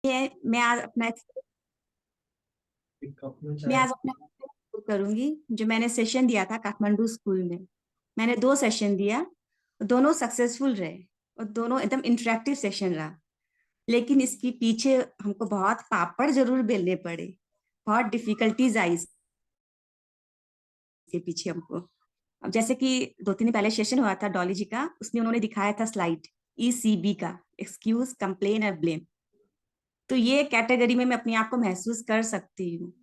मैं आज अपना मैं आज अपना experience करूंगी। जो मैंने सेशन दिया था काठमांडू स्कूल में, मैंने 2 सेशन दिया, दोनों सक्सेसफुल रहे और दोनों एकदम इंटरेक्टिव सेशन रहा। लेकिन इसके पीछे हमको बहुत पापड़ जरूर बेलने पड़े, बहुत डिफिकल्टीज आई इसके पीछे हमको। अब जैसे कि 2 3 दिन पहले सेशन हुआ था डॉली जी का, उसमें उन्होंने दिखाया था स्लाइड ECB का, एक्सक्यूज, कंप्लेन और ब्लेम। तो ये कैटेगरी में मैं अपने आप को महसूस कर सकती हूँ।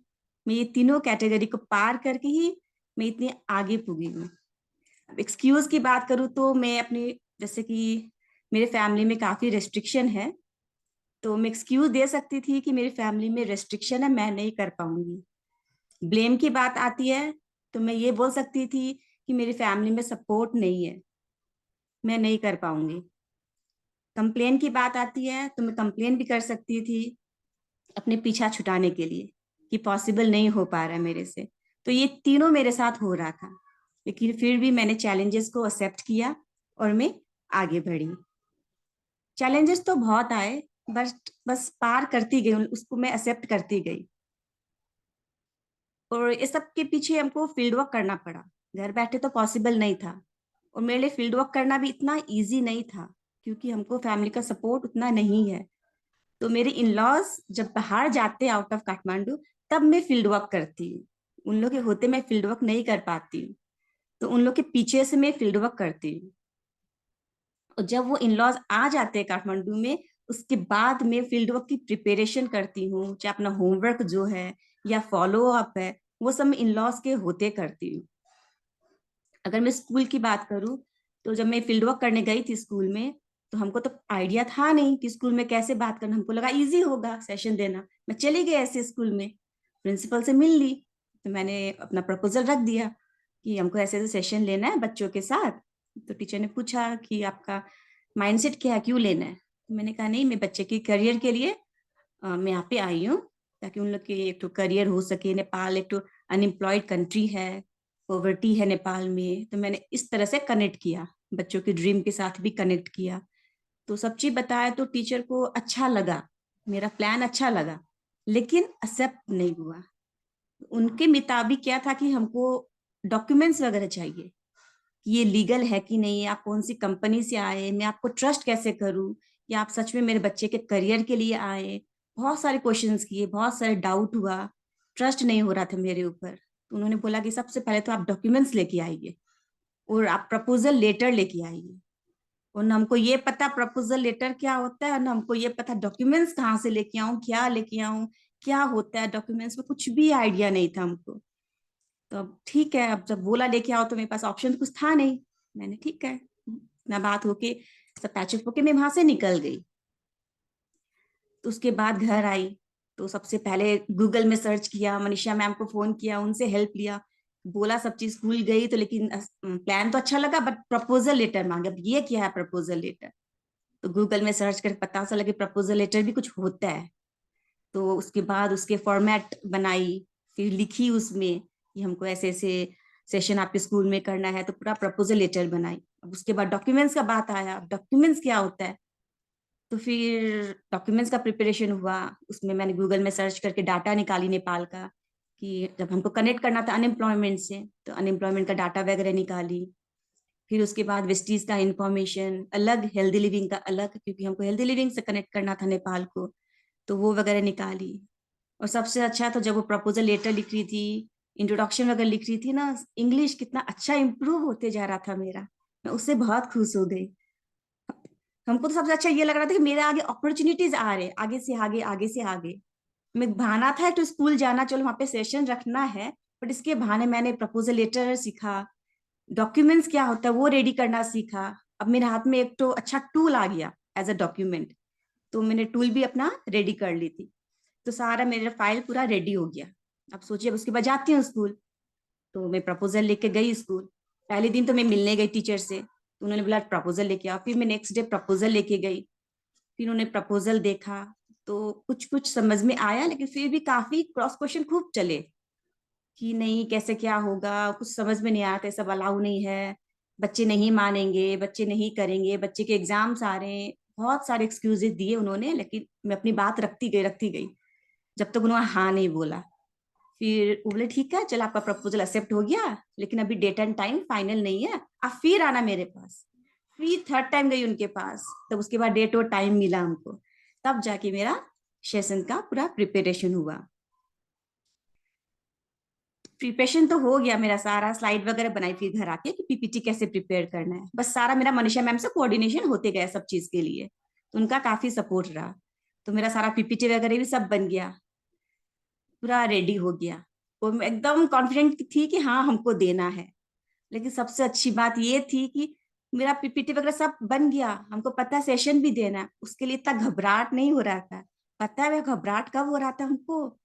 मैं ये तीनों कैटेगरी को पार करके ही मैं इतनी आगे पुगी हूँ। अब एक्सक्यूज की बात करूँ तो मैं अपनी, जैसे कि मेरे फैमिली में काफी रेस्ट्रिक्शन है, तो मैं एक्सक्यूज दे सकती थी कि मेरी फैमिली में रेस्ट्रिक्शन है, मैं नहीं कर पाऊंगी। ब्लेम की बात आती है तो मैं ये बोल सकती थी कि मेरी फैमिली में सपोर्ट नहीं है, मैं नहीं कर पाऊंगी। कंप्लेन की बात आती है तो मैं कंप्लेन भी कर सकती थी अपने पीछा छुटाने के लिए कि पॉसिबल नहीं हो पा रहा है मेरे से। तो ये तीनों मेरे साथ हो रहा था, लेकिन फिर भी मैंने चैलेंजेस को एक्सेप्ट किया और मैं आगे बढ़ी। चैलेंजेस तो बहुत आए, बस पार करती गई, उसको मैं एक्सेप्ट करती गई। और इस सब के पीछे हमको फील्ड वर्क करना पड़ा, घर बैठे तो पॉसिबल नहीं था। और मेरे लिए फील्ड वर्क करना भी इतना इजी नहीं था, क्योंकि हमको फैमिली का सपोर्ट उतना नहीं है। तो मेरे इन लॉज जब बाहर जाते हैं आउट ऑफ काठमांडू, तब मैं फील्ड वर्क करती हूँ। उन लोग के होते मैं फील्ड वर्क नहीं कर पाती हूँ, तो उन लोग के पीछे से मैं फील्ड वर्क करती हूँ। और जब वो इन लॉज आ जाते हैं काठमांडू में, उसके बाद मैं फील्ड वर्क की प्रिपरेशन करती हूँ, चाहे अपना होमवर्क जो है या फॉलो अप है, वो सब मैं इन लॉज के होते करती हूँ। अगर मैं स्कूल की बात करूँ, तो जब मैं फील्ड वर्क करने गई थी स्कूल में, तो हमको तो आइडिया था नहीं कि स्कूल में कैसे बात करना। हमको लगा इजी होगा सेशन देना, मैं चली गई ऐसे स्कूल में, प्रिंसिपल से मिल ली। तो मैंने अपना प्रपोजल रख दिया कि हमको ऐसे ऐसे सेशन लेना है बच्चों के साथ। तो टीचर ने पूछा कि आपका माइंडसेट क्या है, क्यों लेना है। तो मैंने कहा नहीं, मैं बच्चे के करियर के लिए मैं यहाँ पे आई हूँ, ताकि उन लोग के एक तो करियर हो सके। नेपाल एक तो अनएम्प्लॉयड कंट्री है, पॉवर्टी है नेपाल में। तो मैंने इस तरह से कनेक्ट किया, बच्चों के ड्रीम के साथ भी कनेक्ट किया। तो सब चीज बताया तो टीचर को अच्छा लगा, मेरा प्लान अच्छा लगा, लेकिन एक्सेप्ट नहीं हुआ। उनके मुताबिक क्या था कि हमको डॉक्यूमेंट्स वगैरह चाहिए, कि ये लीगल है कि नहीं, आप कौन सी कंपनी से आए, मैं आपको ट्रस्ट कैसे करूं, या आप सच में मेरे बच्चे के करियर के लिए आए। बहुत सारे क्वेश्चंस किए, बहुत सारे डाउट हुआ, ट्रस्ट नहीं हो रहा था मेरे ऊपर। तो उन्होंने बोला कि सबसे पहले तो आप डॉक्यूमेंट्स लेके आइए और आप प्रपोजल लेटर लेके आइए। और न हमको ये पता प्रपोजल लेटर क्या होता है, न हमको ये पता डॉक्यूमेंट्स कहाँ से लेके आऊं, क्या लेके आऊं, क्या होता है डॉक्यूमेंट्स में, कुछ भी आइडिया नहीं था हमको। तो अब ठीक है, अब जब बोला लेके आओ तो मेरे पास ऑप्शन कुछ था नहीं। मैंने ठीक है ना, बात होके सब पैचअप होके मैं वहां से निकल गई। तो उसके बाद घर आई, तो सबसे पहले गूगल में सर्च किया, मनीषा मैम को फोन किया, उनसे हेल्प लिया। बोला सब चीज स्कूल गई तो, लेकिन प्लान तो अच्छा लगा, बट प्रपोजल लेटर मांगे। अब ये क्या है प्रपोजल लेटर? तो गूगल में सर्च कर पता चला कि प्रपोजल लेटर भी कुछ होता है। तो उसके बाद उसके फॉर्मेट बनाई, फिर लिखी उसमें कि हमको ऐसे ऐसे सेशन आपके स्कूल में करना है, तो पूरा प्रपोजल लेटर बनाई। अब उसके बाद डॉक्यूमेंट्स का बात आया, डॉक्यूमेंट्स क्या होता है। तो फिर डॉक्यूमेंट्स का प्रिपरेशन हुआ। उसमें मैंने गूगल में सर्च करके डाटा निकाली नेपाल का, कि जब हमको कनेक्ट करना था अनएम्प्लॉयमेंट से, तो अनएम्प्लॉयमेंट का डाटा वगैरह निकाली। फिर उसके बाद वेस्टीज का इंफॉर्मेशन अलग, हेल्दी लिविंग का अलग, क्योंकि हमको हेल्दी लिविंग से कनेक्ट करना था नेपाल को, तो वो वगैरह निकाली। और सबसे अच्छा तो जब वो प्रपोजल लेटर लिख रही थी, इंट्रोडक्शन वगैरह लिख रही थी ना, इंग्लिश कितना अच्छा इंप्रूव होते जा रहा था मेरा, मैं उससे बहुत खुश हो गई। हमको तो सबसे अच्छा ये लग रहा था कि मेरे आगे अपॉर्चुनिटीज आ रहे, आगे से आगे, आगे से आगे। मैं बहाना था तो स्कूल जाना, चलो वहां पे सेशन रखना है, बट इसके बहाने मैंने प्रपोजल लेटर सीखा, डॉक्यूमेंट्स क्या होता है वो रेडी करना सीखा। अब मेरे हाथ में एक तो अच्छा टूल आ गया एज अ डॉक्यूमेंट, तो मैंने टूल भी अपना रेडी कर ली थी। तो सारा मेरा फाइल पूरा रेडी हो गया। अब सोचिए, अब उसके बाद जाती हूँ स्कूल, तो मैं प्रपोजल लेके गई स्कूल। पहले दिन तो मैं मिलने गई टीचर से, तो उन्होंने बोला प्रपोजल लेके आओ। फिर मैं नेक्स्ट डे प्रपोजल लेके गई, फिर उन्होंने प्रपोजल देखा, तो कुछ कुछ समझ में आया, लेकिन फिर भी काफी क्रॉस क्वेश्चन खूब चले कि नहीं कैसे क्या होगा, कुछ समझ में नहीं आया था, सब अलाउ नहीं है, बच्चे नहीं मानेंगे, बच्चे नहीं करेंगे, बच्चे के एग्जाम्स आ रहे हैं, बहुत सारे एक्सक्यूजेस दिए उन्होंने, लेकिन मैं अपनी बात रखती गई जब तक उन्होंने हाँ नहीं बोला। फिर वो बोले ठीक है, चल आपका प्रपोजल एक्सेप्ट हो गया, लेकिन अभी डेट एंड टाइम फाइनल नहीं है, आप फिर आना मेरे पास। फिर थर्ड टाइम गई उनके पास, तब उसके बाद डेट और टाइम मिला हमको, तब जाके मेरा सेशन का पूरा प्रिपरेशन हुआ। प्रिपरेशन तो हो गया मेरा, सारा स्लाइड वगैरह बनाई फिर घर आके कि पीपीटी कैसे प्रिपेयर करना है, बस सारा मेरा मनीषा मैम से कोऑर्डिनेशन होते गया सब चीज के लिए, तो उनका काफी सपोर्ट रहा। तो मेरा सारा पीपीटी वगैरह भी सब बन गया, पूरा रेडी हो गया, और मैं एकदम कॉन्फिडेंट थी कि हाँ हमको देना है। लेकिन सबसे अच्छी बात ये थी कि मेरा पीपीटी वगैरह सब बन गया, हमको पता है सेशन भी देना है, उसके लिए इतना घबराहट नहीं हो रहा था। पता है वह घबराहट कब हो रहा था हमको,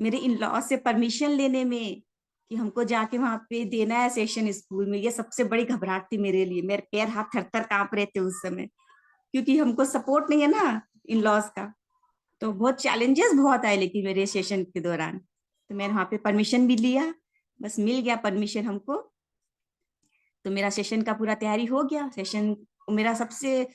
मेरे इन लॉ से परमिशन लेने में, कि हमको जाके वहां पे देना है सेशन स्कूल में। ये सबसे बड़ी घबराहट थी मेरे लिए, मेरे पैर हाथ थर थर कांप रहे थे उस समय, क्योंकि हमको सपोर्ट नहीं है ना इन लॉज का। तो बहुत चैलेंजेस बहुत आए लेकिन मेरे सेशन के दौरान। तो मैंने वहां पे परमिशन भी लिया, बस मिल गया परमिशन हमको। तो मेरा सेशन का पूरा तैयारी हो गया। सेशन मेरा सबसे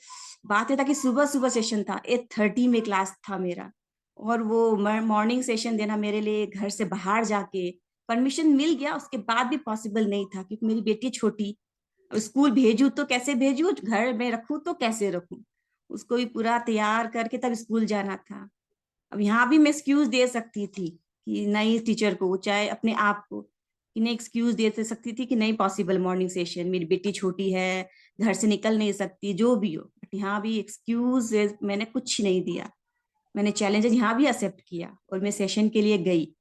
बात ये था कि सुबह सुबह सेशन था, 8:30 में क्लास था मेरा, और वो मॉर्निंग सेशन देना मेरे लिए घर से बाहर जाके, परमिशन मिल गया उसके बाद भी पॉसिबल नहीं था, क्योंकि मेरी बेटी छोटी, स्कूल भेजू तो कैसे भेजू, घर में रखू तो कैसे रखू, उसको भी पूरा तैयार करके तब स्कूल जाना था। अब यहाँ भी मैं एक्सक्यूज दे सकती थी कि नहीं, टीचर को चाहे अपने आप को, कि नहीं एक्सक्यूज दे सकती थी कि नहीं पॉसिबल मॉर्निंग सेशन, मेरी बेटी छोटी है, घर से निकल नहीं सकती, जो भी हो। बट यहाँ भी एक्सक्यूज मैंने कुछ नहीं दिया, मैंने चैलेंजेस यहाँ भी एक्सेप्ट किया और मैं सेशन के लिए गई।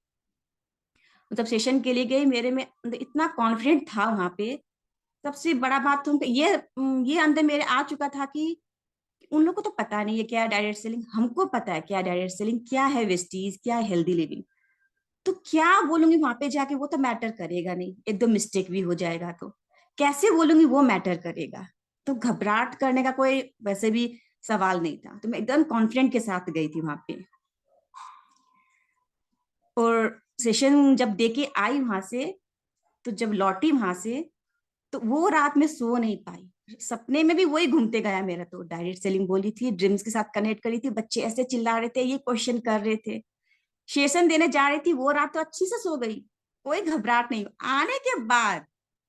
मतलब सेशन के लिए गई, मेरे में अंदर इतना कॉन्फिडेंट था वहां पे। सबसे बड़ा बात तो ये अंदर मेरे आ चुका था कि उन लोगों को तो पता नहीं है क्या है डायरेक्ट सेलिंग, हमको पता है क्या है डायरेक्ट सेलिंग, क्या है वेस्टीज, क्या है हेल्दी लिविंग। तो क्या बोलूंगी वहां पे जाके, वो तो मैटर करेगा नहीं, एक दो मिस्टेक भी हो जाएगा तो कैसे बोलूंगी वो मैटर करेगा। तो घबराहट करने का कोई वैसे भी सवाल नहीं था, तो मैं एकदम कॉन्फिडेंट के साथ गई थी वहां पे। और सेशन जब दे के आई वहां से, तो जब लौटी वहां से, तो वो रात में सो नहीं पाई, सपने में भी वही घूमते गया मेरा। तो डायरेक्ट सेलिंग बोली थी, ड्रीम्स के साथ कनेक्ट करी थी, बच्चे ऐसे चिल्ला रहे थे, ये क्वेश्चन कर रहे थे, सेशन देने जा रही थी, वो रात तो अच्छी से सो गई, कोई घबराहट नहीं। आने के बाद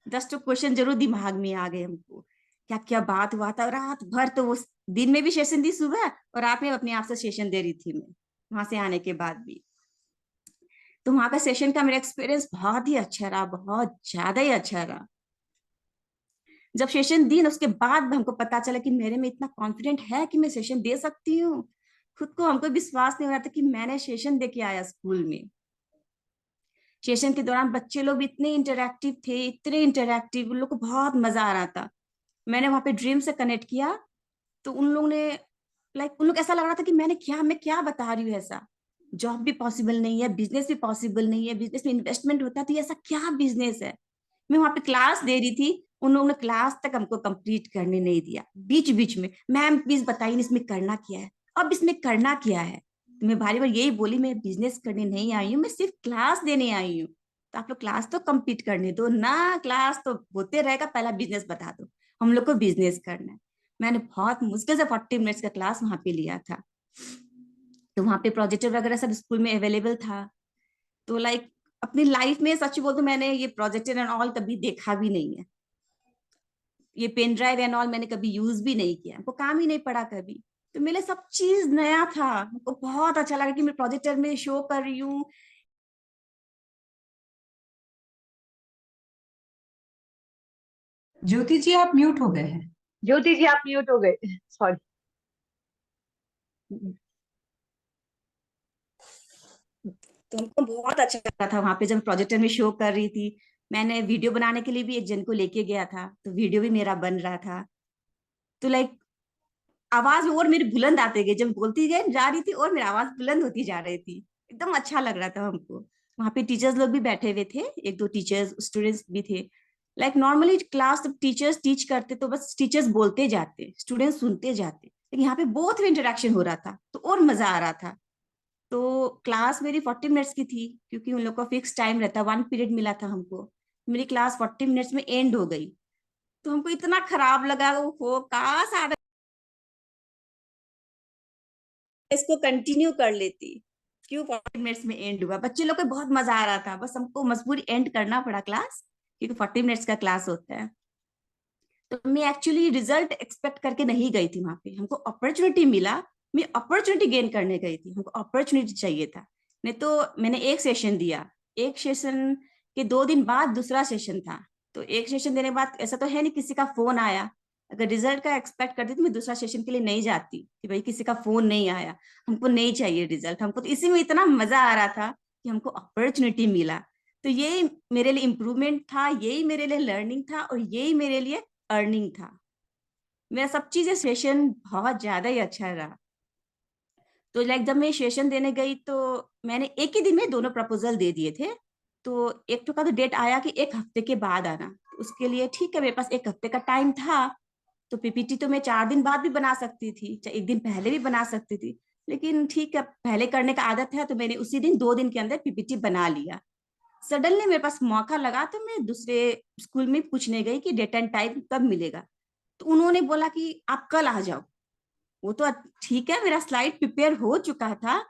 10 क्वेश्चन जरूर दिमाग में आ गए हमको, क्या क्या बात हुआ था रात भर। तो वो दिन में भी सेशन दी सुबह, और रात में अपने आप से सेशन दे रही थी मैं वहां से आने के बाद भी। तो वहां का सेशन का मेरा एक्सपीरियंस बहुत ही अच्छा रहा, बहुत ज्यादा ही अच्छा रहा। जब सेशन दी ना, उसके बाद हमको पता चला कि मेरे में इतना कॉन्फिडेंट है कि मैं सेशन दे सकती हूँ। खुद को हमको विश्वास नहीं हो रहा था कि मैंने सेशन दे के आया स्कूल में। सेशन के दौरान बच्चे लोग भी इतने इंटरैक्टिव थे, इतने इंटरैक्टिव, उन लोग को बहुत मजा आ रहा था। मैंने वहां पे ड्रीम से कनेक्ट किया, तो उन लोग ने उन लोग ऐसा लग रहा था कि मैं क्या बता रही हूँ ऐसा, जॉब भी पॉसिबल नहीं है, बिजनेस भी पॉसिबल नहीं है, बिजनेस में इन्वेस्टमेंट होता है, तो ये ऐसा क्या बिजनेस है। मैं वहां पे क्लास दे रही थी, उन लोगों ने क्लास तक हमको कंप्लीट करने नहीं दिया, बीच बीच में मैम प्लीज बताइए इसमें करना क्या है, अब इसमें करना क्या है। तो मैं बारी बार यही बोली, मैं बिजनेस करने नहीं आई हूँ, मैं सिर्फ क्लास देने आई हूँ, तो आप लोग क्लास तो कंप्लीट करने दो ना, क्लास तो होते रहेगा, पहला बिजनेस बता दो, हम लोग को बिजनेस करना है। मैंने बहुत मुश्किल से 40 मिनट्स का क्लास वहां पे लिया था। तो वहां पे प्रोजेक्टर वगैरह सब स्कूल में अवेलेबल था। तो अपनी लाइफ में सच बोल तो मैंने ये प्रोजेक्टर एंड ऑल कभी देखा भी नहीं है, ये पेन ड्राइव एंड ऑल मैंने कभी यूज भी नहीं किया, हमको काम ही नहीं पड़ा कभी। तो मेरे लिए सब चीज नया था, हमको बहुत अच्छा लगा कि मैं प्रोजेक्टर में शो कर रही हूँ। ज्योति जी, आप म्यूट हो गए हैं। ज्योति जी आप म्यूट हो गए, सॉरी। तो हमको बहुत अच्छा लगा था वहां पे जब प्रोजेक्टर में शो कर रही थी। मैंने वीडियो बनाने के लिए भी एक जन को लेके गया था, तो वीडियो भी मेरा बन रहा था। तो आवाज और मेरी बुलंद आते गई, जब बोलती गई जा रही थी और मेरी आवाज बुलंद होती जा रही थी, एकदम अच्छा लग रहा था हमको। वहां पे टीचर्स लोग भी बैठे हुए थे, एक दो टीचर्स स्टूडेंट्स भी थे। नॉर्मली क्लास टीचर्स टीच करते तो बस टीचर्स बोलते जाते, स्टूडेंट्स सुनते जाते, लेकिन यहाँ पे बहुत इंटरेक्शन हो रहा था, तो और मजा आ रहा था। तो क्लास मेरी 40 मिनट्स की थी, क्योंकि उन लोग का फिक्स टाइम रहता, 1 पीरियड मिला था हमको। मेरी क्लास 40 मिनट्स में एंड हो गई। तो हमको इतना खराब लगा, वो काश इसको कंटिन्यू कर लेती। क्यों 40 मिनट्स में एंड हुआ, बच्चे लोग को बहुत मजा आ रहा था, बस हमको मजबूरी एंड करना पड़ा क्लास, क्योंकि 40 मिनट्स का क्लास होता है। तो मैं एक्चुअली रिजल्ट एक्सपेक्ट करके नहीं गई थी वहां पे, हमको अपॉर्चुनिटी मिला, मैं अपॉर्चुनिटी गेन करने गई थी, हमको अपॉर्चुनिटी चाहिए था। नहीं तो मैंने एक सेशन दिया, एक सेशन के 2 दिन बाद दूसरा सेशन था, तो एक सेशन देने के बाद ऐसा तो है नहीं किसी का फोन आया, अगर रिजल्ट का एक्सपेक्ट करती तो मैं दूसरा सेशन के लिए नहीं जाती कि भाई किसी का फोन नहीं आया, हमको नहीं चाहिए रिजल्ट, हमको तो इसी में इतना मजा आ रहा था कि हमको अपॉर्चुनिटी मिला। तो ये मेरे लिए इम्प्रूवमेंट था, यही मेरे लिए लर्निंग था, और यही मेरे लिए अर्निंग था। मेरा सब चीजें सेशन बहुत ज्यादा ही अच्छा रहा। तो लाइक जब मैं सेशन देने गई तो मैंने एक ही दिन में दोनों प्रपोजल दे दिए थे। तो एक तो का तो डेट आया कि 1 हफ्ते के बाद आना, तो उसके लिए ठीक है, मेरे पास 1 हफ्ते का टाइम था। तो पीपीटी तो मैं 4 दिन बाद भी बना सकती थी, चाहे एक दिन पहले भी बना सकती थी, लेकिन ठीक है, पहले करने का आदत है, तो मैंने उसी दिन 2 दिन के अंदर पीपीटी बना लिया। सडनली मेरे पास मौका लगा, तो मैं दूसरे स्कूल में पूछने गई कि डेट एंड टाइम कब मिलेगा। तो उन्होंने बोला कि आप कल आ जाओ। वो तो ठीक है, मेरा स्लाइड प्रिपेयर हो चुका था,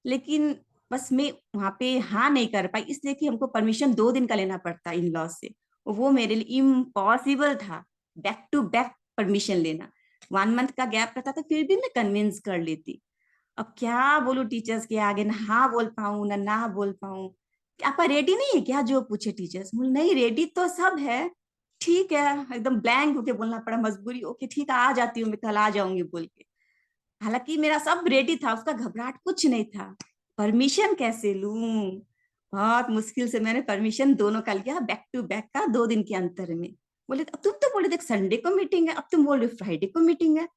लेकिन बस मैं वहां पे हाँ नहीं कर पाई, इसलिए कि हमको परमिशन 2 दिन का लेना पड़ता इन लॉ से, और वो मेरे लिए इम्पॉसिबल था, बैक टू बैक परमिशन लेना। 1 मंथ का गैप रहता, तो फिर भी मैं कन्विंस कर लेती। अब क्या बोलूं टीचर्स के आगे, ना हाँ बोल पाऊं ना ना बोल पाऊं। आपका रेडी नहीं है क्या, जो पूछे टीचर्स, बोले नहीं रेडी तो सब है। ठीक है, एकदम ब्लैंक होके बोलना पड़ा, मजबूरी, ओके ठीक है आ जाती हूँ, मैं कल आ जाऊंगी बोल के। हालांकि मेरा सब रेडी था, उसका घबराहट कुछ नहीं था। परमिशन कैसे लूं, बहुत मुश्किल से मैंने परमिशन दोनों का लिया, बैक टू बैक का 2 दिन के अंतर में। बोले तुम तो बोले थे संडे को मीटिंग है, अब तुम बोल रहे हो फ्राइडे को मीटिंग है।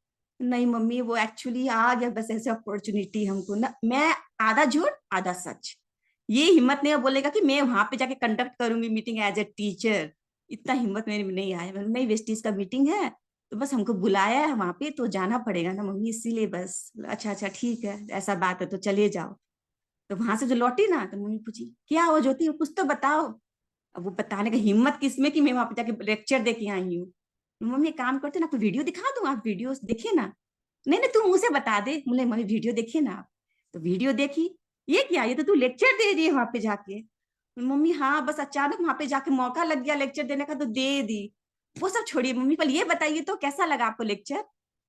नहीं मम्मी, वो एक्चुअली आ गया बस ऐसे अपॉर्चुनिटी हमको ना, मैं आधा झूठ आधा सच, ये हिम्मत नहीं है बोलेगा कि मैं वहां पे जाके कंडक्ट करूंगी मीटिंग एज ए टीचर। इतना हिम्मत मेरे में नहीं आया, नहीं वेस्टीज का मीटिंग है, तो बस हमको बुलाया है वहां पे तो जाना पड़ेगा ना मम्मी, इसीलिए बस। अच्छा अच्छा ठीक है, ऐसा बात है तो चले जाओ। तो वहां से जो लौटी ना, तो मम्मी पूछी क्या हो ज्योति, कुछ तो बताओ। अब वो बताने का हिम्मत किसमें कि मैं वहां पे जाके लेक्चर दे के आई हूँ। मम्मी एक काम करते ना, आपको वीडियो दिखा दूं, आप वीडियो देखिए ना। नहीं नहीं, तू मुंह से बता दे, बोले मम्मी वीडियो देखिए ना आप। तो वीडियो देखी, ये क्या, ये तो तू लेक्चर दे रही है वहां पे जाके। मम्मी हाँ, बस अचानक वहां पे जाके मौका लग गया लेक्चर देने का, तो दे दी। वो सब छोड़िए मम्मी, पहले ये बताइए तो कैसा लगा आपको लेक्चर।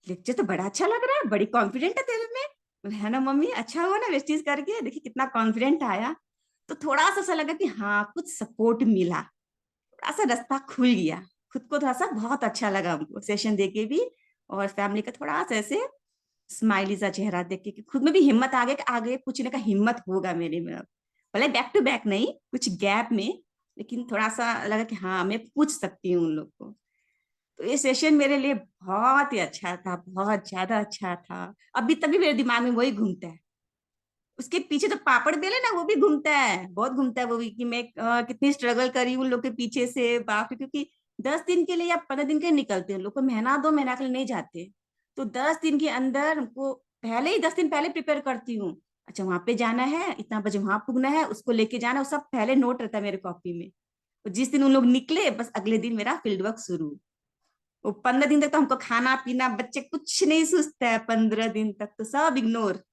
लेक्चर तो बड़ा अच्छा लग रहा है, बड़ी कॉन्फिडेंट है तेरे में। बोले, है ना मम्मी, अच्छा हुआ ना वेस्टीज करके, देखिए कितना कॉन्फिडेंट आया। तो थोड़ा सा लगा कि हाँ कुछ सपोर्ट मिला, थोड़ा सा रास्ता खुल गया, खुद को थोड़ा सा बहुत अच्छा लगा हमको सेशन देके भी, और फैमिली का थोड़ा सा ऐसे स्माइली सा चेहरा देख के कि खुद में भी हिम्मत आ गया कि आगे पूछने का हिम्मत होगा मेरे में अब। भले बैक टू बैक नहीं, कुछ गैप में, लेकिन थोड़ा सा लगा कि हाँ मैं पूछ सकती हूँ उन लोग को। तो ये सेशन मेरे लिए बहुत ही अच्छा था, बहुत ज्यादा अच्छा था। अभी तभी मेरे दिमाग में वही घूमता है, उसके पीछे तो पापड़ बेले ना, वो भी घूमता है, बहुत घूमता है वो भी, कि मैं कितनी स्ट्रगल करी उन लोग के पीछे से बाप रे, क्योंकि 10 दिन के लिए या 15 दिन के लिए निकलते हैं लोग को, महीना 2 महीना के लिए नहीं जाते। तो 10 दिन के अंदर हमको पहले ही 10 दिन पहले प्रिपेयर करती हूँ। अच्छा वहां पे जाना है, इतना बजे वहां पुगना है, उसको लेके जाना है, वो सब पहले नोट रहता है मेरे कॉपी में। तो जिस दिन उन लोग निकले, बस अगले दिन मेरा फील्ड वर्क शुरू। वो 15 दिन तक तो हमको खाना पीना, बच्चे कुछ नहीं सोचता है, 15 दिन तक तो सब इग्नोर।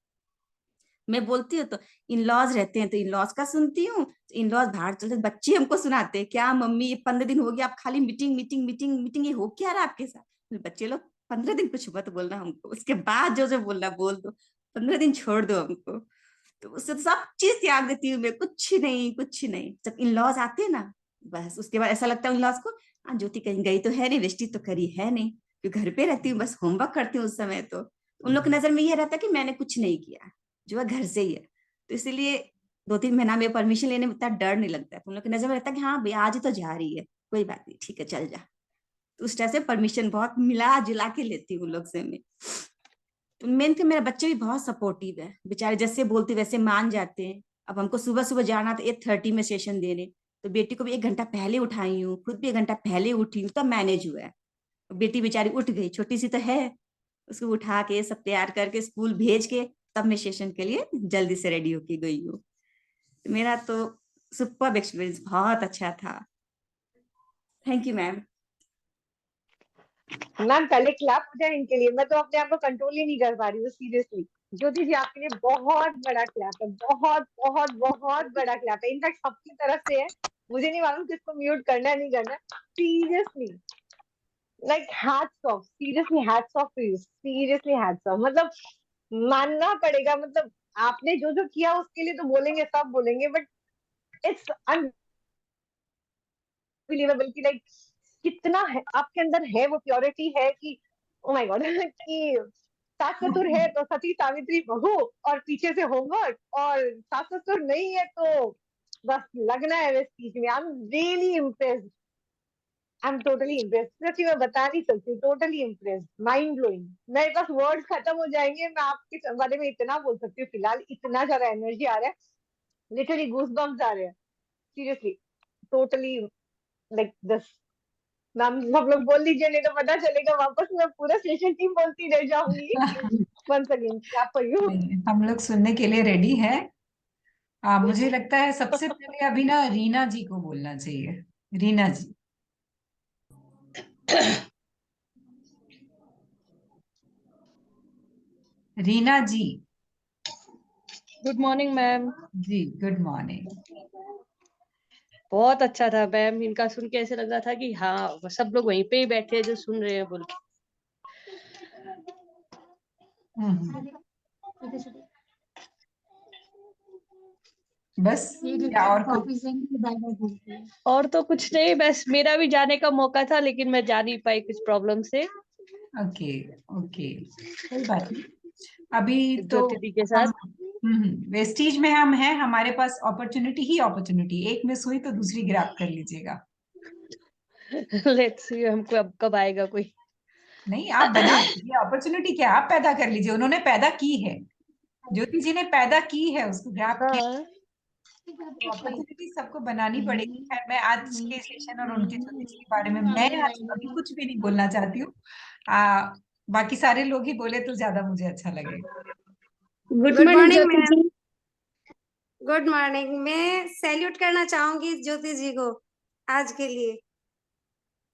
मैं बोलती हूँ तो इन लॉज रहते हैं, तो इन लॉज का सुनती हूँ, इन लॉज बाहर चलते, बच्चे हमको सुनाते हैं क्या मम्मी ये 15 दिन हो गया आप खाली मीटिंग मीटिंग मीटिंग मीटिंग, ये हो क्या रहा आपके साथ। बच्चे लोग 15 दिन कुछ मत बोलना हमको, उसके बाद जो जो बोलना बोल दो, 15 दिन छोड़ दो हमको। तो उससे तो सब चीज त्याग देती हूँ मैं, कुछ नहीं कुछ नहीं। जब इन लॉज आते हैं ना, बस उसके बाद ऐसा लगता है इन लॉज को, हाँ ज्योति कहीं गई तो है नहीं, वेस्टी तो करी है नहीं, क्योंकि घर पे रहती हूँ, बस होमवर्क करती हूँ उस समय। तो उन लोग की नजर में ये रहता है कि मैंने कुछ नहीं किया, जो है घर से ही है। तो इसीलिए 2-3 महीना में परमिशन लेने में इतना डर नहीं लगता है, तो उन लोग की नजर में रहता है कि हाँ भाई आज ही तो जा रही है, कोई बात नहीं ठीक है चल जा। तो उस तरह से परमिशन बहुत मिला जुला के लेती हूँ उन लोग से मैं। तो मेन के मेरे बच्चे भी बहुत सपोर्टिव है, बेचारे जैसे बोलते वैसे मान जाते हैं। अब हमको सुबह सुबह जाना था 8:30 में सेशन देने, तो बेटी को भी 1 घंटा पहले उठाई हूँ, खुद भी 1 घंटा पहले उठी हूँ, तब मैनेज हुआ है। बेटी बेचारी उठ गई, छोटी सी तो है, उसको उठा के सब तैयार करके स्कूल भेज के तब मैं सेशन के लिए जल्दी से रेडी होके गई हूँ। मेरा तो सुपर एक्सपीरियंस बहुत अच्छा था। Thank you ma'am. मैम पहले क्लैप हो जाए इनके लिए, मैं तो अपने आप को कंट्रोल ही नहीं कर पा रही हूँ सीरियसली। ज्योति जी आपके लिए बहुत बड़ा क्लैप है, बहुत बहुत बहुत बड़ा क्लैप है, इनफैक्ट सबकी तरफ से है। मुझे नहीं मालूम किसको म्यूट करना है नहीं करना, seriously, like hats off, seriously hats off to you, seriously hats off, मतलब मानना पड़ेगा, मतलब आपने जो जो किया उसके लिए तो बोलेंगे, सब बोलेंगे, बट इट्स अनबिलीवेबल कि लाइक कितना है आपके अंदर, है वो प्योरिटी है कि ओ माय गॉड कि सास ससुर है तो सती सावित्री बहू, और पीछे से होमवर्क, और सास ससुर नहीं है तो बस लगना है इस चीज में। I am really impressed, I am totally impressed, सच्ची मैं बता नहीं सकती, टोटली इम्प्रेस्ड, माइंड ब्लोइंग। मेरे पास वर्ड्स खत्म हो जाएंगे, मैं आपके बारे में इतना बोल सकती हूँ, फिलहाल इतना ज्यादा एनर्जी आ रहा है, लिटरली गूज बम्स आ रहे हैं, seriously, totally, like this. Ma'am सब लोग बोल दीजिए, नहीं तो पता चलेगा वापस मैं पूरा सेशन टीम बोलती रह जाऊंगी। Once again clap for you. नहीं, हम लोग सुनने के लिए रेडी हैं। मुझे लगता है सबसे पहले अभी ना रीना जी को बोलना चाहिए। Reena ji. Reena ji. Good morning ma'am. जी गुड मॉर्निंग। बहुत अच्छा था मैम, इनका सुन के ऐसे लग रहा था कि हाँ सब लोग वहीं पे ही बैठे हैं जो सुन रहे हैं बोल के। हम्म। बस या और कुछ? और तो कुछ नहीं, बस मेरा भी जाने का मौका था लेकिन मैं जा नहीं पाई कुछ प्रॉब्लम से। ओके ओके, कोई बात नहीं। अभी तो ज्योति दी के हम साथ। वेस्टीज में हम हैं, हमारे पास अपॉर्चुनिटी ही अपॉर्चुनिटी, एक मिस हुई तो दूसरी ग्रैब कर लीजिएगा। लेट्स सी हमको अब कब आएगा कोई। नहीं, आप बना लीजिए अपॉर्चुनिटी, क्या आप पैदा कर लीजिए, उन्होंने पैदा की है, ज्योति जी ने पैदा की है, उसको ग्रैब किया। हाँ तो अपॉर्चुनिटी सबको बनानी पड़ेगी। खैर मैं आज के सेशन और उनके ज्योति जी के बारे में मैं आज अभी कुछ भी नहीं बोलना चाहती हूँ। बाकी सारे लोग ही बोले तो ज्यादा मुझे अच्छा लगेगा। Good good morning morning Jyoti ma'am. जी। Good morning. मैं सैल्यूट करना चाहूंगी ज्योति जी को आज के लिए।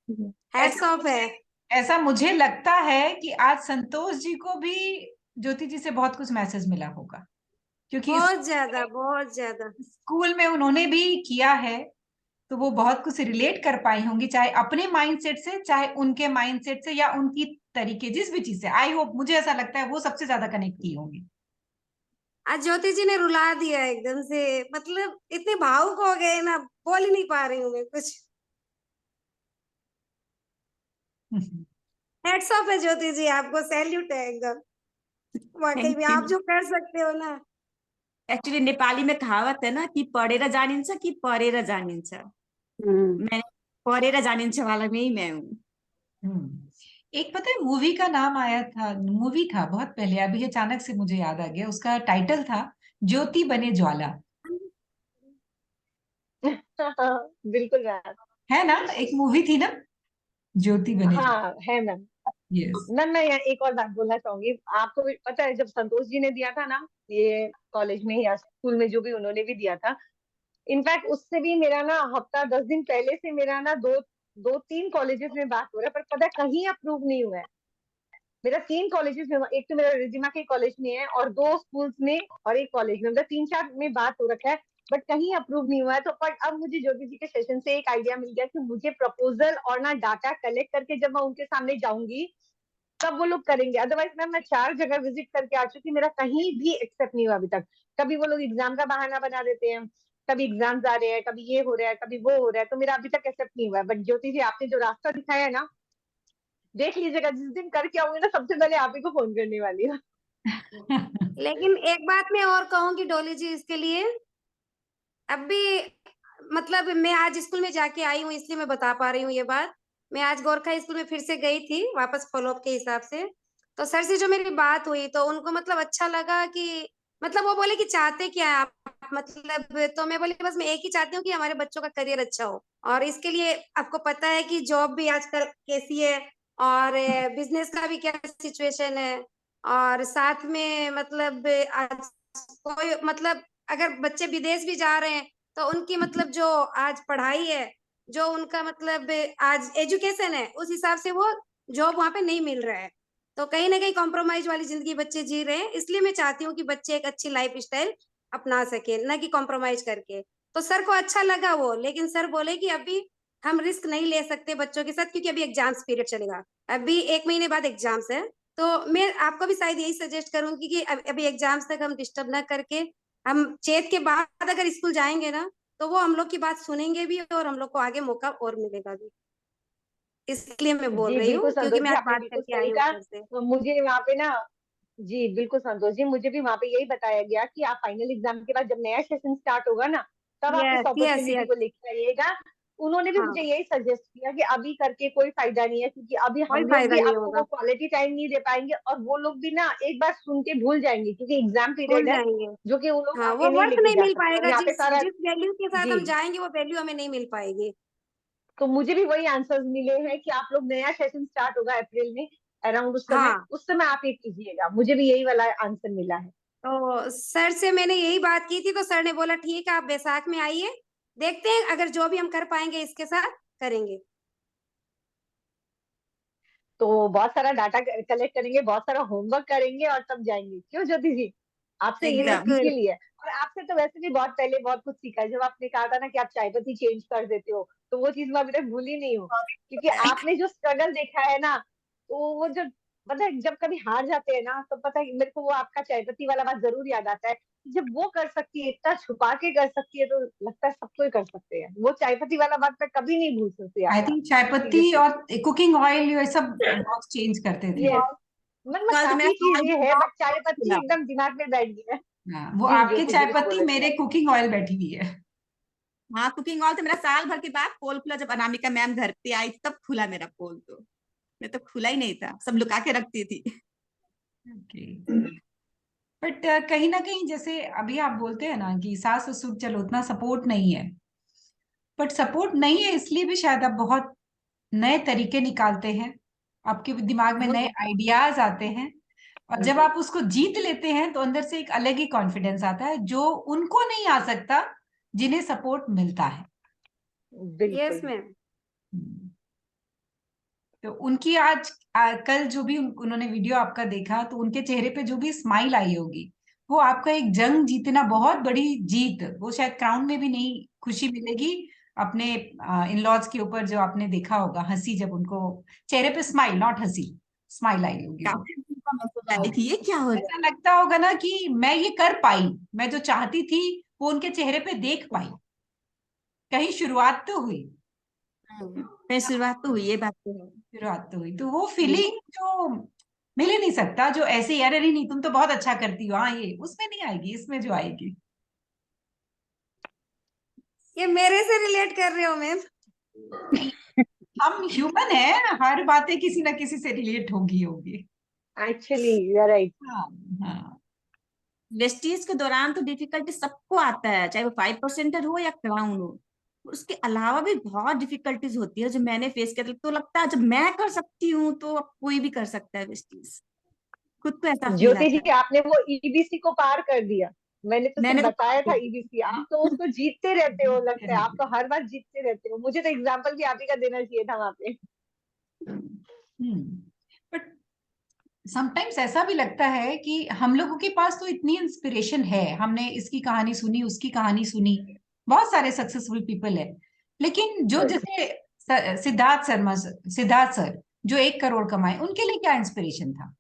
हैट्स ऐसा ऑफ है। ऐसा मुझे लगता है कि आज संतोष जी को भी ज्योति जी से बहुत कुछ मैसेज मिला होगा, क्योंकि बहुत ज्यादा। स्कूल में उन्होंने भी किया है, तो वो बहुत कुछ रिलेट कर पाई होंगी, चाहे अपने माइंडसेट से, चाहे उनके माइंडसेट से, या उनकी तरीके जिस भी चीज से। आई होप, मुझे ऐसा लगता है वो सबसे ज्यादा कनेक्ट की होंगी। आज ज्योति जी ने रुला दिया एकदम से, मतलब इतने भावुक हो गए ना, बोल ही नहीं पा रही हूँ मैं कुछ। हैट्स ऑफ है ज्योति जी, आपको सैल्यूट है एकदम। वाकई थैंक में यू। आप जो कर सकते हो ना। एक्चुअली नेपाली में कहावत है ना कि पढेर जानिन्छ कि परेर जानिन्छ। मैं परेर जानिन्छ वाला में ही मैं हूँ। एक पता है मूवी का नाम आया था, मूवी था बहुत पहले, अभी अचानक से मुझे याद आ गया, उसका टाइटल था ज्योति बने ज्वाला। बिल्कुल मैम। है ना, एक मूवी थी ना, ज्योति बने ज्वाला। हाँ है मैम। यस। मैम मैं यहाँ एक और बात बोलना चाहूंगी, आपको भी पता है जब संतोष जी ने दिया था ना ये कॉलेज में या स्कूल में, जो भी उन्होंने भी दिया था, इनफैक्ट उससे भी मेरा ना हफ्ता 10 दिन पहले से मेरा ना दो दो तीन कॉलेजेस में बात हो रहा है, पर पता है कहीं अप्रूव नहीं हुआ है। मेरा 3 कॉलेजेस में, एक तो मेरा रिजिमा के कॉलेज में है और 2 स्कूल्स में और एक कॉलेज में, मतलब 3-4 में बात हो रखा है, बट कहीं अप्रूव नहीं हुआ है। तो पर अब मुझे ज्योति जी के सेशन से एक आइडिया मिल गया कि मुझे प्रपोजल और ना डाटा कलेक्ट करके जब मैं उनके सामने जाऊंगी तब वो लोग करेंगे। अदरवाइज मैम मैं 4 जगह विजिट करके आ चुकी, मेरा कहीं भी एक्सेप्ट नहीं हुआ अभी तक। कभी वो लोग एग्जाम का बहाना बना देते हैं, कभी एग्जाम आ रहे हैं, कभी ये हो रहा है, कभी वो हो रहा है, तो मेरा अभी तक एक्सेप्ट नहीं हुआ है। बट ज्योति जी आपने जो रास्ता दिखाया है ना, देख लीजिएगा, जिस दिन करके आऊंगी ना सबसे पहले आप ही को फोन करने वाली हूँ। लेकिन एक बात मैं और कहूंगी डोली जी इसके लिए, अब भी मतलब मैं आज स्कूल में जाके आई हूँ इसलिए मैं बता पा रही हूँ ये बात। मैं आज गोरखा स्कूल में फिर से गई थी वापस फॉलोअप के हिसाब से। तो सर से जो मेरी बात हुई तो उनको मतलब अच्छा लगा कि मतलब वो बोले कि चाहते क्या है आप, मतलब तो मैं बोली बस मैं एक ही चाहती हूँ कि हमारे बच्चों का करियर अच्छा हो। और इसके लिए आपको पता है कि जॉब भी आजकल कैसी है और बिजनेस का भी क्या सिचुएशन है। और साथ में मतलब आज कोई मतलब अगर बच्चे विदेश भी जा रहे हैं तो उनकी मतलब जो आज पढ़ाई है, जो उनका मतलब आज एजुकेशन है, उस हिसाब से वो जॉब वहां पे नहीं मिल रहा है। तो कहीं ना कहीं कॉम्प्रोमाइज वाली जिंदगी बच्चे जी रहे हैं, इसलिए मैं चाहती हूँ कि बच्चे एक अच्छी लाइफ स्टाइल अपना सके, ना कि कॉम्प्रोमाइज करके। तो सर को अच्छा लगा वो, लेकिन सर बोले कि अभी हम रिस्क नहीं ले सकते बच्चों के साथ, क्योंकि अभी एग्जाम्स पीरियड चलेगा, अभी 1 महीने बाद एग्जाम्स है। तो मैं आपको भी शायद यही सजेस्ट करूंगी कि अभी एग्जाम्स तक हम डिस्टर्ब ना करके, हम चेत के बाद अगर स्कूल जाएंगे ना, तो वो हम लोग की बात सुनेंगे भी और हम लोग को आगे मौका और मिलेगा भी। इसलिए मैं बोल जी रही बिल्कुल हूँ, क्योंकि संतोष मैं जी, आज आपने बात बिल्कुल करके सही आई हूँ कहा। सर से। तो मुझे वहाँ पे ना, जी बिल्कुल संतोष जी, मुझे भी वहाँ पे यही बताया गया कि आप फाइनल एग्जाम के बाद जब नया सेशन स्टार्ट होगा ना, तब आप इस यस यस अपॉर्चुनिटी यस। को लेके आइएगा। उन्होंने भी हाँ, मुझे यही सजेस्ट किया कि अभी करके कोई फायदा नहीं है, क्योंकि अभी कोई हम लोग फायदा भी नहीं आपको होगा, वो क्वालिटी टाइम नहीं दे पाएंगे, और वो लोग भी ना एक बार सुन के भूल जाएंगे, क्योंकि एग्जाम भूल पीरियड है जाएंगे। जो कि वो लोग हाँ, आगे वो नहीं वर्थ लेके नहीं जा मिल सकते। और पाएगा, यहाँ पे जिस सारा, जिस वैल्यू के साथ जी, हम जाएंगे वो वैल्यू हमें नहीं मिल पाएगी। तो मुझे भी वही आंसर्स मिले हैं कि आप लोग, नया सेशन स्टार्ट होगा अप्रैल में, अराउंड हाँ, उस समय आप ये कीजिएगा। मुझे भी यही वाला आंसर मिला है। तो सर से मैंने यही बात की थी, तो सर ने बोला ठीक है आप बैसाख में आइए, देखते हैं अगर जो भी हम कर पाएंगे इसके साथ करेंगे। तो बहुत सारा डाटा कलेक्ट करेंगे, बहुत सारा होमवर्क करेंगे, और तब जाएंगे, क्यों ज्योति जी? आपसे ये एकदम। सीखने के बिल्कुल। लिए। और आपसे तो वैसे भी बहुत पहले बहुत कुछ सीखा है। जब आपने कहा था ना कि आप चाय पत्ती चेंज कर देते हो, तो वो चीज मैं अभी तक भूली नहीं हूँ, क्योंकि आपने जो स्ट्रगल देखा है ना, तो वो जो, पता है जब कभी हार जाते हैं ना, तो पता है मेरे को वो आपका चाय पत्ती वाला बात जरूर याद आता है। जब वो कर सकती है, इतना छुपा के कर सकती है, तो लगता है सबको ही कर सकते हैं। वो चाय पत्ती वाला बात मैं कभी नहीं भूल सकती आई आपका, थिंक चाय पत्ती सीरियसली। और कुकिंग ऑयल ये सब बहुत चेंज करते थे। यस, मतलब कल तो मेरा काफी साल चीजें भर है, बट चाय बहुत पत्ती खुला। एकदम दिमाग में बैठ गया है। हाँ, वो जी आपके ज्योति जी चाय कुछ पत्ती बोले थे मेरे आप। कुकिंग ऑयल बैठी हुई है। हाँ, कुकिंग ऑयल तो मेरा साल भर के बाद पोल खुला, जब अनामिका मैम घर पे आई तब खुला मेरा पोल। तो मैं तो खुला ही नहीं था, सब लुका के रखती थी। ओके। बट कहीं ना कहीं जैसे अभी आप बोलते हैं ना कि सास ससुर चलो उतना सपोर्ट नहीं है, बट सपोर्ट नहीं है इसलिए भी शायद आप बहुत नए तरीके निकालते हैं, आपके दिमाग में नए आइडियाज आते हैं, और जब आप उसको जीत लेते हैं तो अंदर से एक अलग ही कॉन्फिडेंस आता है जो उनको नहीं आ सकता जिन्हें सपोर्ट मिलता है। यस बिल्कुल। मैम। तो उनकी आज कल जो भी उन्होंने वीडियो आपका देखा, तो उनके चेहरे पे जो भी स्माइल आई होगी, वो आपका एक जंग जीतना, बहुत बड़ी जीत, वो शायद क्राउन में भी नहीं खुशी मिलेगी। अपने इन लॉज के ऊपर जो आपने देखा होगा हंसी, जब उनको चेहरे पे स्माइल, नॉट हंसी, स्माइल आई होगी उनको। काफी दिन का मैसेज आई हाँ, थी, ये क्या हो ऐसा लगता होगा ना कि मैं ये कर पाई, मैं जो चाहती थी वो उनके चेहरे पे देख पाई, कहीं शुरुआत तो हुई। रहा है। फिर शुरुआत तो हुई, ये बात तो है। शुरुआत तो हुई, तो वो फीलिंग जो मिल ही नहीं सकता, जो ऐसे यार अरे नहीं तुम तो बहुत अच्छा करती हो, हाँ ये उसमें नहीं आएगी, इसमें जो आएगी। ये मेरे से रिलेट कर रहे हो मैम? हम ह्यूमन है, हर बातें किसी ना किसी से रिलेट होगी होगी। Actually you are right. हाँ। हाँ। वेस्टीज के दौरान तो डिफिकल्टी सबको आता है, चाहे वो 5% हो या क्राउन हो। उसके अलावा भी बहुत डिफिकल्टीज होती है जो मैंने फेस किया, तो लगता है जब मैं कर सकती हूँ तो अब कोई भी कर सकता है वेस्टीज। खुद को ऐसा फील ज्योति आता जी है। आपने वो ईबीसी को पार कर दिया। मैंने तो सिर्फ मैंने तो बताया था ईबीसी, आप तो उसको जीतते रहते हो, लगता है आप तो हर बार जीतते रहते हो। मुझे तो एग्जाम्पल भी आप ही का देना चाहिए था वहां पे। बट समटाइम्स ऐसा भी लगता है कि हम लोगों के पास तो इतनी इंस्पिरेशन है, हमने इसकी कहानी सुनी, उसकी कहानी सुनी, बहुत सारे सक्सेसफुल पीपल है, लेकिन जो जैसे सिद्धार्थ सर जो 1 करोड़ कमाए, उनके लिए क्या इंस्पिरेशन था?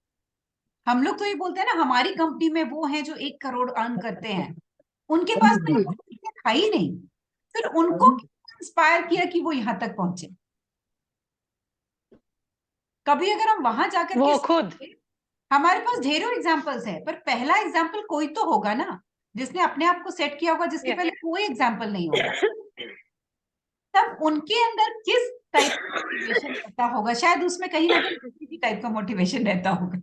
हम लोग तो ये बोलते हैं ना हमारी कंपनी में वो हैं जो 1 करोड़ अर्न करते हैं, उनके पास तो ये था ही नहीं, फिर उनको इंस्पायर किया कि वो यहाँ तक पहुंचे? कभी अगर हम वहां जाकर के वो खुद। हमारे पास ढेरों एग्जाम्पल्स है, पर पहला एग्जाम्पल कोई तो होगा ना जिसने अपने आप को सेट किया होगा, जिसके पहले कोई एग्जाम्पल नहीं होगा। तब उनके अंदर किस टाइप का मोटिवेशन रहता होगा, शायद उसमें कहीं ना कहीं किसी टाइप का मोटिवेशन रहता होगा।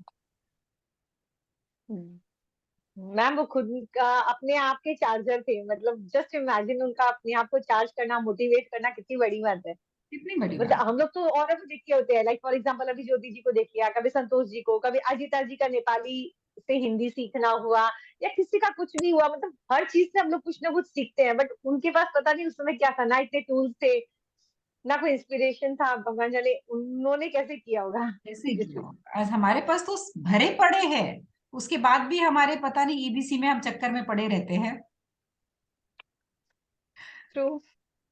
मैम वो खुद का अपने आप के चार्जर थे, मतलब जस्ट इमेजिन उनका अपने आप को चार्ज करना, मोटिवेट करना कितनी बड़ी बात है। कितनी बड़ी मतलब बात। हम लोग तो और भी देखे होते हैं, लाइक फॉर एग्जांपल अभी ज्योति जी को देख लिया, कभी संतोष जी को, कभी अजिता जी का नेपाली से हिंदी सीखना हुआ, या किसी का कुछ भी हुआ, मतलब हर चीज से हम लोग कुछ ना कुछ सीखते हैं। बट उनके पास पता नहीं उस समय क्या था, ना इतने टूल्स थे, ना कोई इंस्पिरेशन था, भगवान जाने उन्होंने कैसे किया होगा। ऐसे क्यों? आज हमारे पास तो भरे पड़े हैं, उसके बाद भी हमारे पता नहीं ईबीसी में हम चक्कर में पड़े रहते हैं। ट्रू।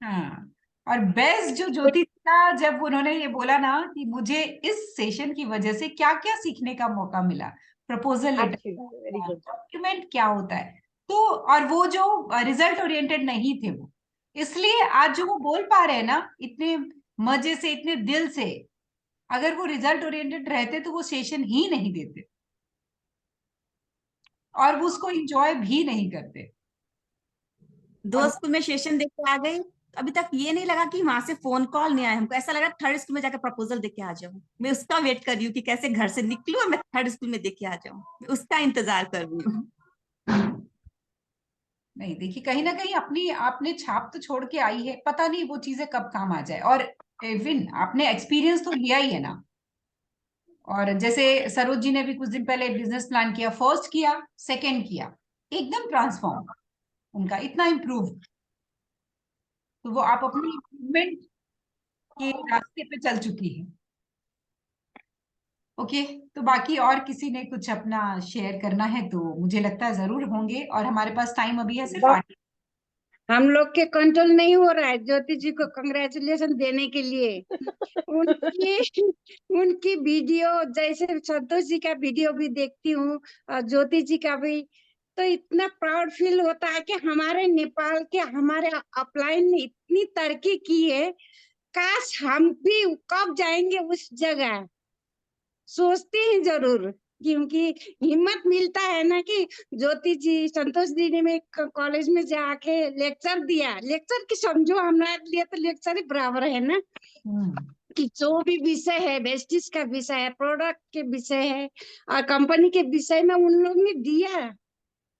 हाँ, और बेस्ट जो ज्योति का, जब उन्होंने ये बोला ना कि मुझे इस सेशन की वजह से क्या क्या सीखने का मौका मिला, प्रपोजल लेटर, अच्छी बात है, वेरी गुड। डॉक्यूमेंट क्या होता है, तो और वो जो रिजल्ट ओरिएंटेड नहीं थे वो, इसलिए आज जो वो बोल पा रहे हैं ना इतने मजे से, इतने दिल से, अगर वो रिजल्ट ओरिएंटेड रहते तो वो सेशन ही नहीं देते और वो उसको एंजॉय भी नहीं करते। 2 स्कूल में सेशन दे के आ गई, अभी तक ये नहीं लगा कि वहां से फोन कॉल नहीं आया। हमको ऐसा लगा 3rd स्कूल में जाकर प्रपोजल दे के आ जाऊं। मैं उसका वेट कर रही हूँ कि कैसे घर से निकलूं और मैं 3rd स्कूल में दे के आ जाऊं। मैं उसका इंतजार कर रही हूँ। नहीं, देखिए कहीं ना कहीं अपनी आपने छाप तो छोड़ के आई है, पता नहीं वो चीजें कब काम आ जाए। और इवन आपने एक्सपीरियंस तो लिया ही है ना, और जैसे सरोज जी ने भी कुछ दिन पहले बिजनेस प्लान किया, फर्स्ट किया, सेकंड किया, एकदम ट्रांसफॉर्म, उनका इतना इम्प्रूव, तो वो आप अपनी इम्प्रूवमेंट के रास्ते पे चल चुकी है। ओके, तो बाकी और किसी ने कुछ अपना शेयर करना है तो मुझे लगता है जरूर होंगे, और हमारे पास टाइम अभी है सिर्फ 8। हम लोग के कंट्रोल नहीं हो रहा है ज्योति जी को कंग्रेचुलेशन देने के लिए। उनकी उनकी वीडियो, जैसे संतोष जी का वीडियो भी देखती हूँ और ज्योति जी का भी, तो इतना प्राउड फील होता है कि हमारे नेपाल के, हमारे अपलाइन ने इतनी तरक्की की है। काश हम भी कब जाएंगे उस जगह, सोचते हैं जरूर। क्योंकि हिम्मत मिलता है ना कि ज्योति जी, संतोष जी ने में कॉलेज में जाके लेक्चर दिया। लेक्चर की समझो, हमारे लिए तो लेक्चर ही बराबर है ना, कि जो भी विषय है, वेस्टिज का विषय है, प्रोडक्ट के विषय है और कंपनी के विषय में उन लोग ने दिया।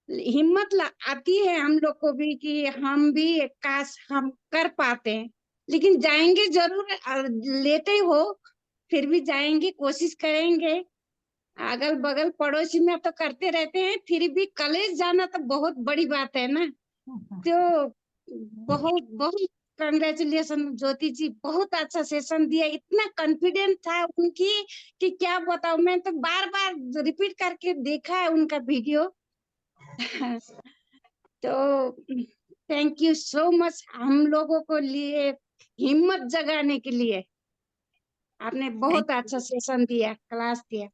हिम्मत आती है हम लोग को भी कि हम भी काश हम कर पाते हैं। लेकिन जाएंगे जरूर, लेटे हो फिर भी जाएंगे, कोशिश करेंगे। अगल बगल पड़ोसी में तो करते रहते हैं, फिर भी कॉलेज जाना तो बहुत बड़ी बात है ना। तो बहुत बहुत कंग्रेचुलेशन ज्योति जी, बहुत अच्छा सेशन दिया। इतना कॉन्फिडेंट था उनकी कि क्या बताऊं, मैं तो बार बार रिपीट करके देखा है उनका वीडियो। तो थैंक यू सो मच, हम लोगों को लिए हिम्मत जगाने के लिए आपने बहुत अच्छा सेशन दिया, क्लास दिया।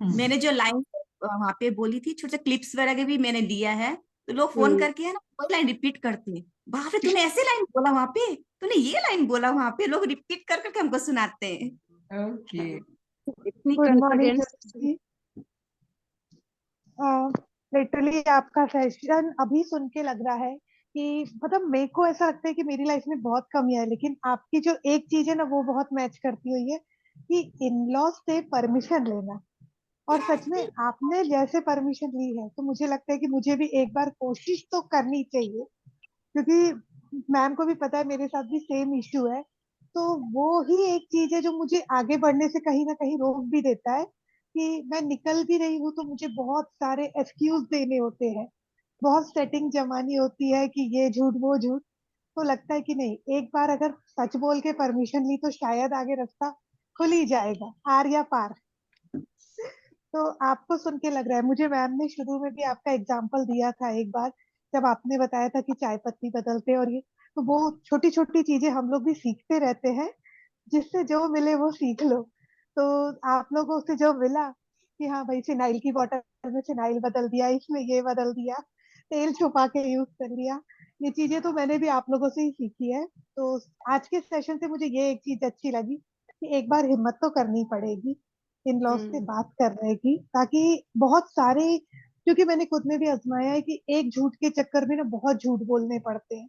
मैंने जो लाइन वहां पे बोली थी, छोटे क्लिप्स वगैरह भी मैंने दिया है, तो लोग फोन करके है ना वही लाइन रिपीट करते हैं। बाप रे, तूने ऐसे लाइन बोला वहां पे, तूने ये लाइन बोला वहां पे, लोग रिपीट कर करके हमको सुनाते हैं। ओके, इतनी गुड मॉर्निंग कॉन्फिडेंस। जी। लिटरली आपका सेशन अभी सुन के लग रहा है कि मतलब मेरे को ऐसा लगता है कि मेरी लाइफ में बहुत कमियां है, लेकिन आपकी जो एक चीज है ना वो बहुत मैच करती हुई है कि इन लॉज से परमिशन लेना। और सच में आपने जैसे परमिशन ली है तो मुझे लगता है कि मुझे भी एक बार कोशिश तो करनी चाहिए, क्योंकि मैम को भी पता है मेरे साथ भी सेम इश्यू है। तो वो ही एक चीज है जो मुझे आगे बढ़ने से कहीं ना कहीं रोक भी देता है कि मैं निकल भी रही हूँ तो मुझे बहुत सारे एक्सक्यूज देने होते हैं, बहुत सेटिंग जमानी होती है कि ये झूठ वो झूठ। तो लगता है कि नहीं, एक बार अगर सच बोल के परमिशन ली तो शायद आगे रास्ता खुल ही जाएगा, आर या पार। तो आपको सुन के लग रहा है, मुझे मैम ने शुरू में भी आपका एग्जाम्पल दिया था एक बार, जब आपने बताया था कि चाय पत्ती बदलते और ये, तो वो छोटी छोटी चीजें हम लोग भी सीखते रहते हैं, जिससे जो मिले वो सीख लो। तो आप लोगों से जो मिला कि हाँ भाई, फिनाइल की बोतल में फिनाइल बदल दिया, इसमें ये बदल दिया, तेल छुपा के यूज कर लिया, ये चीजें तो मैंने भी आप लोगों से ही सीखी है। तो आज के सेशन से मुझे ये एक चीज अच्छी लगी कि एक बार हिम्मत तो करनी पड़ेगी इन लॉज से बात करने की, ताकि बहुत सारे, क्योंकि मैंने खुद में भी आजमाया है कि एक झूठ के चक्कर में ना बहुत झूठ बोलने पड़ते हैं।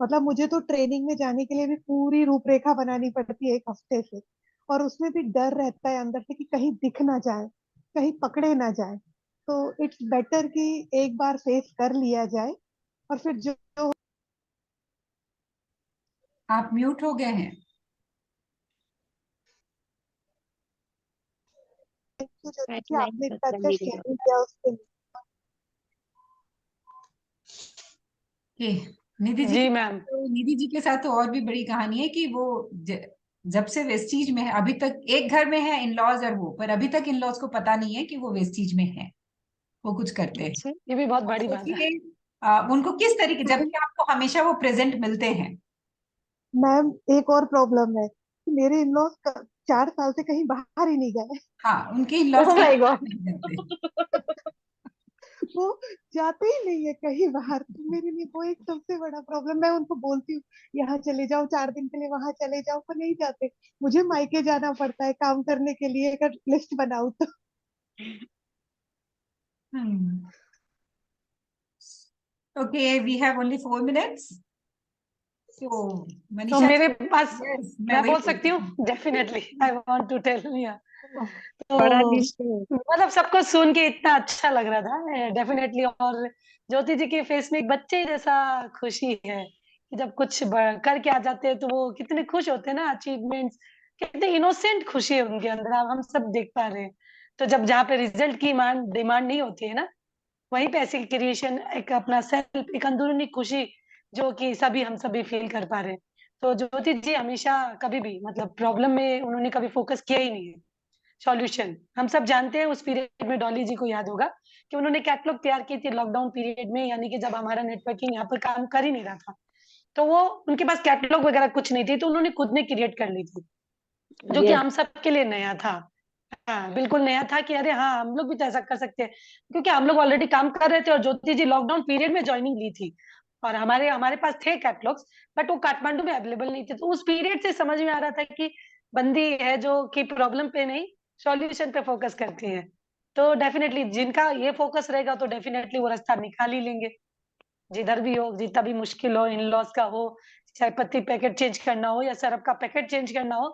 मतलब मुझे तो ट्रेनिंग में जाने के लिए भी पूरी रूपरेखा बनानी पड़ती है 1 हफ्ते से, और उसमें भी डर रहता है अंदर से कि कहीं दिख ना जाए, कहीं पकड़े ना जाए। तो इट्स बेटर कि एक बार फेस कर लिया जाए और फिर जो आप म्यूट हो गए हैं। कि आपने इतना अच्छा शेयरिंग किया उसके लिए। ओके, निधि जी जी मैम। निधि जी के साथ तो और भी बड़ी कहानी है कि वो जब से वेस्टीज में है, अभी तक एक घर में है इन लॉज और वो, पर अभी तक इन लॉज को पता नहीं है कि वो वेस्टीज में है, वो कुछ करते हैं। अच्छा, ये भी बहुत तो बड़ी बात है। सोचिए, उनको किस तरीके, जबकि आपको हमेशा वो प्रेजेंट मिलते हैं। मैम एक और प्रॉब्लम है कि मेरे इन लॉज 4 साल से कहीं बाहर ही नहीं गए। हाँ, उनके in laws oh my God. नहीं जाते। वो जाते ही नहीं है कहीं बाहर, तो मेरे लिए वो एक सबसे बड़ा प्रॉब्लम। मैं उनको बोलती हूँ यहाँ चले जाओ 4 दिन के लिए, वहां चले जाओ, पर नहीं जाते। मुझे मायके जाना पड़ता है काम करने के लिए, अगर लिस्ट बनाऊं तो। Okay, we have only 4 minutes, तो तो मनीषा मेरे जी, पास yes, मैं मैं वही बोल बोल सकती रही हूँ, definitely I want to tell. बड़ा तो लिस्ट है। मतलब सबको सुन के इतना अच्छा लग रहा था डेफिनेटली। और ज्योति जी के फेस में एक बच्चे जैसा खुशी है कि जब कुछ करके आ जाते हैं तो वो कितने खुश होते हैं ना, अचीवमेंट्स, कितने इनोसेंट खुशी है उनके अंदर, हम सब देख पा रहे हैं। तो जब जहाँ पे रिजल्ट की डिमांड नहीं होती है ना, वहीं पे ऐसी क्रिएशन, एक अपना सेल्फ, एक अंदरूनी खुशी जो कि हम सभी फील कर पा रहे हैं। तो ज्योति जी हमेशा कभी भी मतलब प्रॉब्लम में उन्होंने कभी फोकस किया ही नहीं है, सॉल्यूशन। हम सब जानते हैं उस पीरियड में, डॉली जी को याद होगा कि उन्होंने कैटलॉग तैयार की थी लॉकडाउन पीरियड में, यानी कि जब हमारा नेटवर्किंग यहाँ पर काम कर ही नहीं रहा था। तो वो उनके पास कैटलॉग वगैरह कुछ नहीं थी, तो उन्होंने खुद ने क्रिएट कर ली थी, जो कि यस। हम सबके लिए नया था। हाँ बिल्कुल नया था कि अरे हाँ, हम लोग भी तो ऐसा कर सकते हैं, क्योंकि हम लोग ऑलरेडी काम कर रहे थे और ज्योति जी लॉकडाउन पीरियड में ज्वाइनिंग ली थी। और हमारे हमारे पास थे कैटलॉग्स, बट वो काठमांडू में अवेलेबल नहीं थे। तो उस पीरियड से समझ में आ रहा था कि बंदी है जो कि प्रॉब्लम पे नहीं, सॉल्यूशन पे फोकस करती है। तो डेफिनेटली जिनका ये फोकस रहेगा तो डेफिनेटली वो रास्ता निकाल ही लेंगे, जिधर भी हो, जितना भी मुश्किल हो, इन लॉज का हो, चाय पत्ती पैकेट चेंज करना हो या सरफ का पैकेट चेंज करना हो।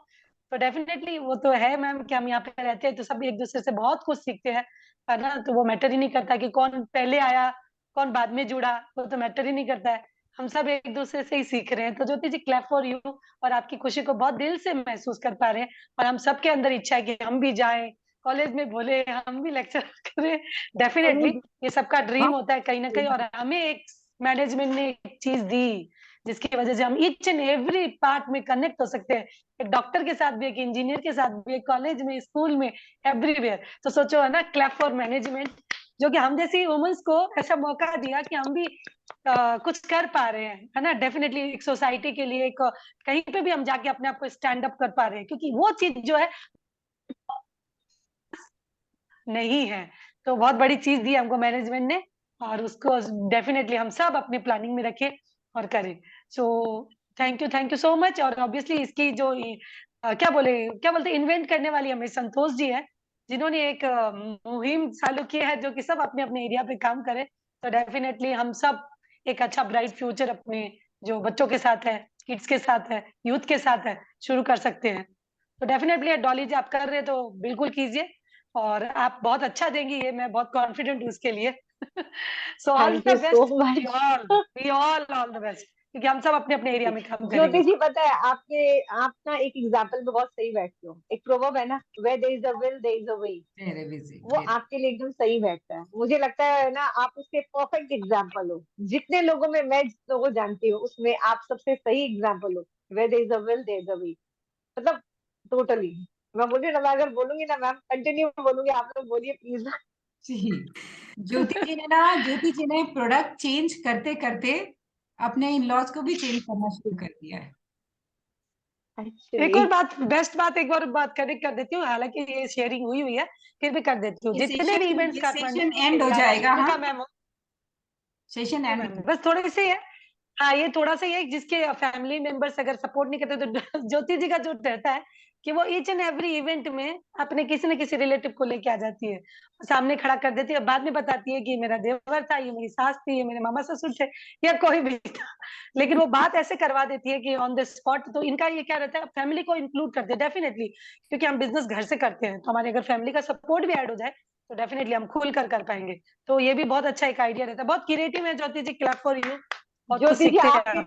तो डेफिनेटली वो तो है मैम कि हम यहाँ पे रहते हैं तो सब एक दूसरे से बहुत कुछ सीखते हैं, है ना। तो वो मैटर ही नहीं करता कि कौन पहले आया कौन बाद में जुड़ा, वो तो मैटर ही नहीं करता है। हम सब एक दूसरे से ही सीख रहे हैं। तो ज्योति जी, क्लैप फॉर यू, और आपकी खुशी को बहुत दिल से महसूस कर पा रहे हैं। और हम सबके अंदर इच्छा है कि हम भी जाएं कॉलेज में, बोले हम भी लेक्चर करें। डेफिनेटली ये सबका ड्रीम होता है कहीं ना कहीं। और हमें एक मैनेजमेंट ने एक चीज दी जिसकी वजह से हम ईच एंड एवरी पार्ट में कनेक्ट हो सकते हैं, एक डॉक्टर के साथ भी, एक इंजीनियर के साथ भी, एक कॉलेज में, स्कूल में, एवरीवेयर। तो सोचो, है ना, क्लैप फॉर मैनेजमेंट, जो कि हम जैसी वुमेन्स को ऐसा मौका दिया कि हम भी कुछ कर पा रहे हैं, है ना। डेफिनेटली एक सोसाइटी के लिए, एक कहीं पे भी हम जाके अपने आप को स्टैंड अप कर पा रहे हैं, क्योंकि वो चीज जो है नहीं है। तो बहुत बड़ी चीज दी हमको मैनेजमेंट ने, और उसको डेफिनेटली हम सब अपनी प्लानिंग में रखें और करें। So thank you so much. और ऑब्वियसली इसकी जो क्या बोलते इन्वेंट करने वाली हमें संतोष जी है, जिन्होंने एक मुहिम चालू की है जो कि सब अपने अपने एरिया पे काम करें। तो डेफिनेटली हम सब एक अच्छा ब्राइट फ्यूचर अपने जो बच्चों के साथ है, किड्स के साथ है, यूथ के साथ है, शुरू कर सकते हैं। तो डेफिनेटली डॉली जी आप कर रहे हैं तो बिल्कुल कीजिए, और आप बहुत अच्छा देंगी, ये मैं बहुत कॉन्फिडेंट हूँ उसके लिए। So all thank the you so best, much. We all the best, क्योंकि हम सब अपने अपने एरिया में काम ज्योति करेंगे। जी, पता है आप ना एक एग्जाम्पल में बहुत सही बैठते हो। एक प्रोवर्ब है ना, where there is a will there is a way। Very busy, वो आपके लिए एकदम सही बैठता है। मुझे लगता है ना, आप उसके परफेक्ट एग्जाम्पल हो। जितने लोगों में मैं जिस लोगों को जानती हूँ उसमें आप सबसे सही एग्जाम्पल हो। where there is a will there is a way, मतलब टोटली। मैं बोल रही हूँ ना, मैं अगर बोलूंगी ना मैम, कंटिन्यू बोलूंगी, आप लोग बोलिए प्लीज। जी। ज्योति जी ने प्रोडक्ट चेंज करते करते अपने इन लॉज को भी चेंज करना शुरू कर दिया है। एक एक्चुअली और बात, बेस्ट बात, एक और बात कनेक्ट कर देती हूँ, हालांकि ये शेयरिंग हुई हुई है, फिर भी कर देती हूँ। जितने भी इवेंट्स ये काठमांडू सेशन में एंड हो या जाएगा। राधिका हाँ, मैम हो, सेशन जी एंड। मैम, बस थोड़े से है। हाँ, ये थोड़ा सा ही है, जिसके फैमिली मेंबर्स अगर सपोर्ट नहीं करते तो ज्योति जी का जो रहता है कि वो ईच एंड एवरी इवेंट में अपने किसी न किसी रिलेटिव को लेके आ जाती है, सामने खड़ा कर देती है, बाद में बताती है कि मेरा देवर था, ये मेरी सास थी, ये मेरे मामा ससुर थे, या कोई भी था। लेकिन वो बात ऐसे करवा देती है कि ऑन द स्पॉट। तो इनका ये क्या रहता है, फैमिली को इंक्लूड करते हैं डेफिनेटली, क्योंकि हम बिजनेस घर से करते हैं, तो हमारे अगर फैमिली का सपोर्ट भी ऐड हो जाए तो डेफिनेटली हम खुल कर पाएंगे। तो ये भी बहुत अच्छा एक आइडिया रहता है, बहुत क्रिएटिव है ज्योति जी, क्लैप फॉर यू, बहुत कुछ ज्योति जी, सीखते आपके हैं।